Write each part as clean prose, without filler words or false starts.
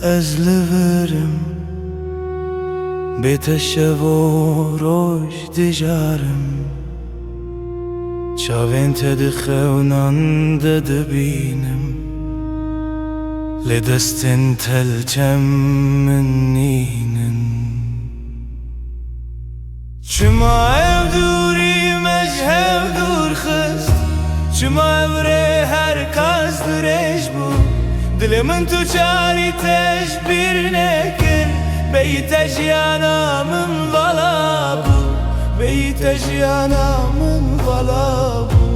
أزلفرم بتشوروش دجارم چاوین تدخونان ددبینم لدستن تلچم من نینن چما ev دوری مجهب دور خست چما evre her kazdıreş bu Dilimin tu çari teşbir nekir Beyteş yanamın vala bu Beyteş yanamın vala bu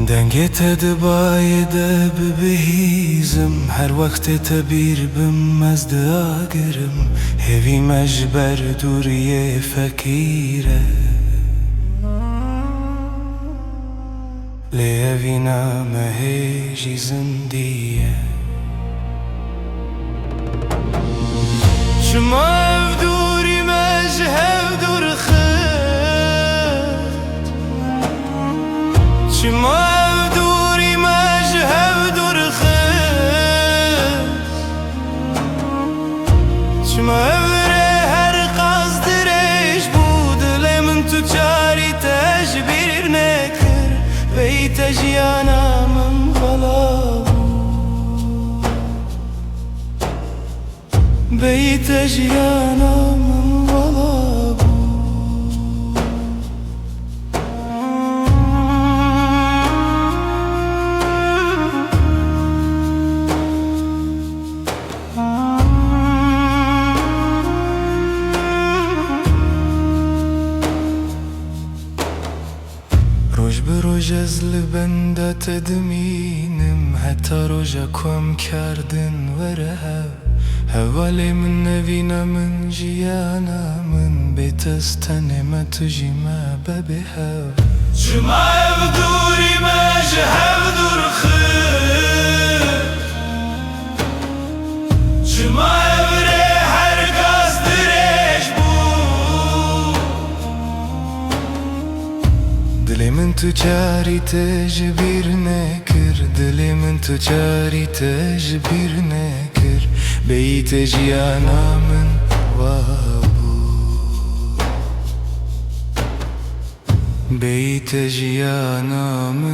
Denget edbaye de bebehizim Her vakte tebir bimmezdi agirim Hevi mecber duriye fakire Levina meheji zindiye Şuma evduri mejhev dur khit Şuma evduri mejhev dur khit Şuma evre her kazdireş bu Dilemin tu çari teşbir nekir Beyteş yanamın valabu Beyteş yanamın valabu روز به روز از لبنده تدمینم حتی روزا کم کردن وره حوالی من نوینا من جیانا من بیتستنه ما تجیما ببیها شما ev دوری مجهب دور خود شما evre her gazdireş bu Dilimin tu çari tecbir nekir Dilimin tu çari tecbir nekir Beyteş yanamın vabu Beyteş yanamın